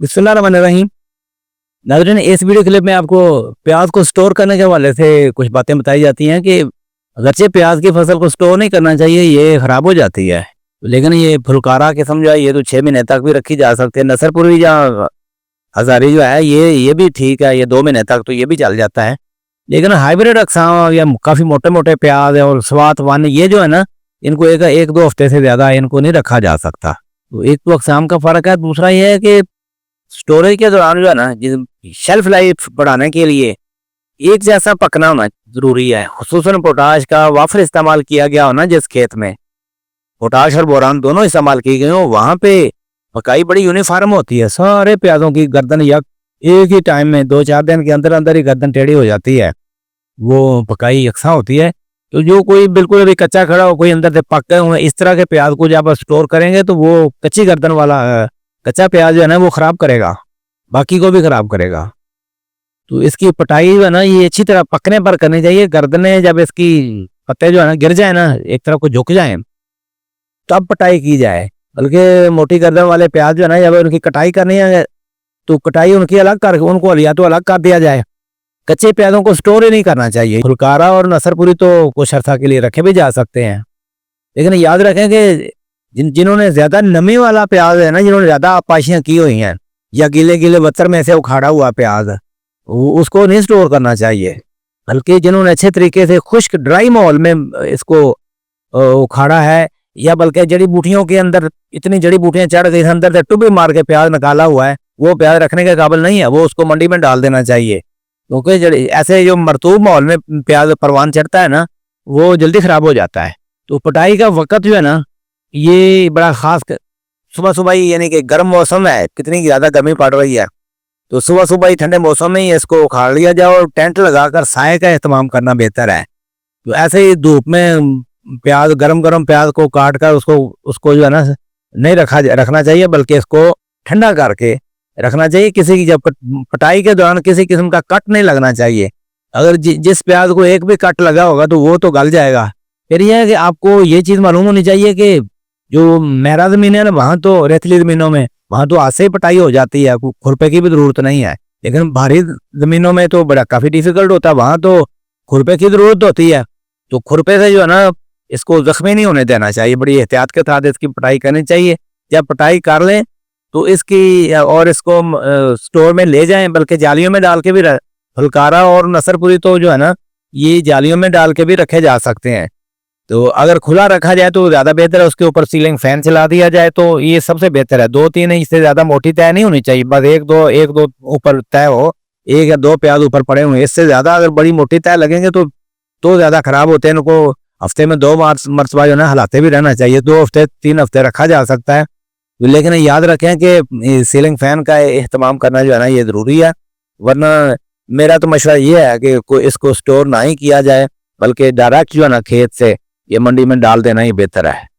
बिस्मिल्लाहिर्रहमानिर्रहीम। नाज़रीन, इस वीडियो क्लिप में आपको प्याज को स्टोर करने के हवाले से कुछ बातें बताई जाती हैं कि अगरचे प्याज की फसल को स्टोर नहीं करना चाहिए, ये ख़राब हो जाती है, लेकिन ये फुलकारा किस्म जो है ये तो 6 महीने तक भी रखी जा सकती है। नसरपुरी या हज़ारी जो है ये भी ठीक है, ये 2 महीने तक तो ये भी चल जाता है। लेकिन हाइब्रिड अक़साम या काफ़ी मोटे मोटे प्याज और स्वात वन ये जो है ना, इनको एक दो हफ्ते से ज़्यादा इनको नहीं रखा जा सकता। तो एक तो अक़साम का फ़र्क है। दूसरा ये है कि स्टोरेज के दौरान जो है ना, शेल्फ लाइफ बढ़ाने के लिए एक जैसा पकना होना ज़रूरी है। खुसूसन पोटाश का वाफर इस्तेमाल किया गया हो ना, जिस खेत में पोटाश और बोरान दोनों इस्तेमाल किए गए हो, वहाँ पे पकाई बड़ी यूनिफॉर्म होती है। सारे प्याजों की गर्दन एक ही टाइम में 2-4 दिन के अंदर अंदर ही गर्दन टेढ़ी हो जाती है, वो पकाई यकसा होती है। तो जो कोई बिल्कुल अभी कच्चा खड़ा हो, कोई अंदर से पक गए हुए, इस तरह के प्याज को जब आप स्टोर करेंगे तो वो कच्ची गर्दन वाला कच्चा प्याज जो है ना वो ख़राब करेगा, बाकी को भी ख़राब करेगा। तो इसकी पटाई जो है ना ये अच्छी तरह पकने पर करनी चाहिए। गर्दनें जब इसकी पत्ते जो है ना गिर जाए ना, एक तरफ को झुक जाए, तब पटाई की जाए। बल्कि मोटी गर्दन वाले प्याज जो है ना, जब उनकी कटाई करनी है तो कटाई उनकी अलग करके उनको या तो अलग कर दिया जाए। कच्चे प्याजों को स्टोर ही नहीं करना चाहिए। फुलकारा और नसरपुरी तो कुछ अर्सा के लिए रखे भी जा सकते हैं, लेकिन याद रखें कि जिन्होंने ज़्यादा नमी वाला प्याज है ना, जिन्होंने ज़्यादा आपाशियाँ की हुई हैं या गीले गीले बत्तर में से उखाड़ा हुआ प्याज, उसको नहीं स्टोर करना चाहिए। बल्कि जिन्होंने अच्छे तरीके से खुश्क ड्राई माहौल में इसको उखाड़ा है, या बल्कि जड़ी बूटियों के अंदर इतनी जड़ी बूटियाँ चढ़ गई, अंदर से टुबी मार के प्याज निकाला हुआ है, वो प्याज रखने के काबिल नहीं है, वो उसको मंडी में डाल देना चाहिए। क्योंकि जड़ी ऐसे जो मरतूब माहौल में प्याज परवान चढ़ता है ना, वो जल्दी ख़राब हो जाता है। तो पटाई का वक़्त जो है ना ये बड़ा ख़ास, सुबह सुबह ही, यानी कि गर्म मौसम है, कितनी ज़्यादा गर्मी पड़ रही है, तो सुबह सुबह ही ठंडे मौसम में ही इसको उखाड़ लिया जाए और टेंट लगाकर साए का इस्तेमाल करना बेहतर है। तो ऐसे ही धूप में प्याज गरम प्याज को काट कर उसको जो है ना नहीं रखना चाहिए, बल्कि इसको ठंडा करके रखना चाहिए। किसी की जब पटाई के दौरान किसी किस्म का कट नहीं लगना चाहिए। अगर जिस प्याज को एक भी कट लगा होगा तो वो तो गल जाएगा। फिर यह है कि आपको ये चीज़ मालूम होनी चाहिए कि जो मेरा ज़मीन है ना, वहाँ तो रेतली ज़मीनों में वहाँ तो हाथ से ही पटाई हो जाती है, खुरपे की भी ज़रूरत नहीं है। लेकिन भारी ज़मीनों में तो बड़ा काफ़ी डिफ़िकल्ट होता है, वहाँ तो खुरपे की ज़रूरत होती है। तो खुरपे से जो है ना इसको ज़ख्मी नहीं होने देना चाहिए, बड़ी एहतियात के साथ इसकी पटाई करनी चाहिए। जब पटाई कर लें तो इसकी और इसको स्टोर में ले जाएं, बल्कि जालियों में डाल के भी फुलकारा और नसरपुरी तो जो है ना ये जालियों में डाल के भी रखे जा सकते हैं। तो अगर खुला रखा जाए तो ज़्यादा बेहतर है, उसके ऊपर सीलिंग फैन चला दिया जाए तो ये सबसे बेहतर है। 2-3 इंच से ज़्यादा मोटी तय नहीं होनी चाहिए, बस एक दो ऊपर तय हो, 1 या 2 प्याज ऊपर पड़े हुए। इससे ज़्यादा अगर बड़ी मोटी तय लगेंगे तो ज़्यादा ख़राब होते हैं। इनको हफ्ते में 2 मरतबा जो है ना हिलाते भी रहना चाहिए। 2 हफ्ते 3 हफ्ते रखा जा सकता है, लेकिन याद रखें कि सीलिंग फैन का इस्तेमाल करना जो है ना ये ज़रूरी है। वरना मेरा तो मशवरा ये है कि इसको स्टोर ना ही किया जाए, बल्कि डायरेक्ट जो है ना खेत से ये मंडी में डाल देना ही बेहतर है।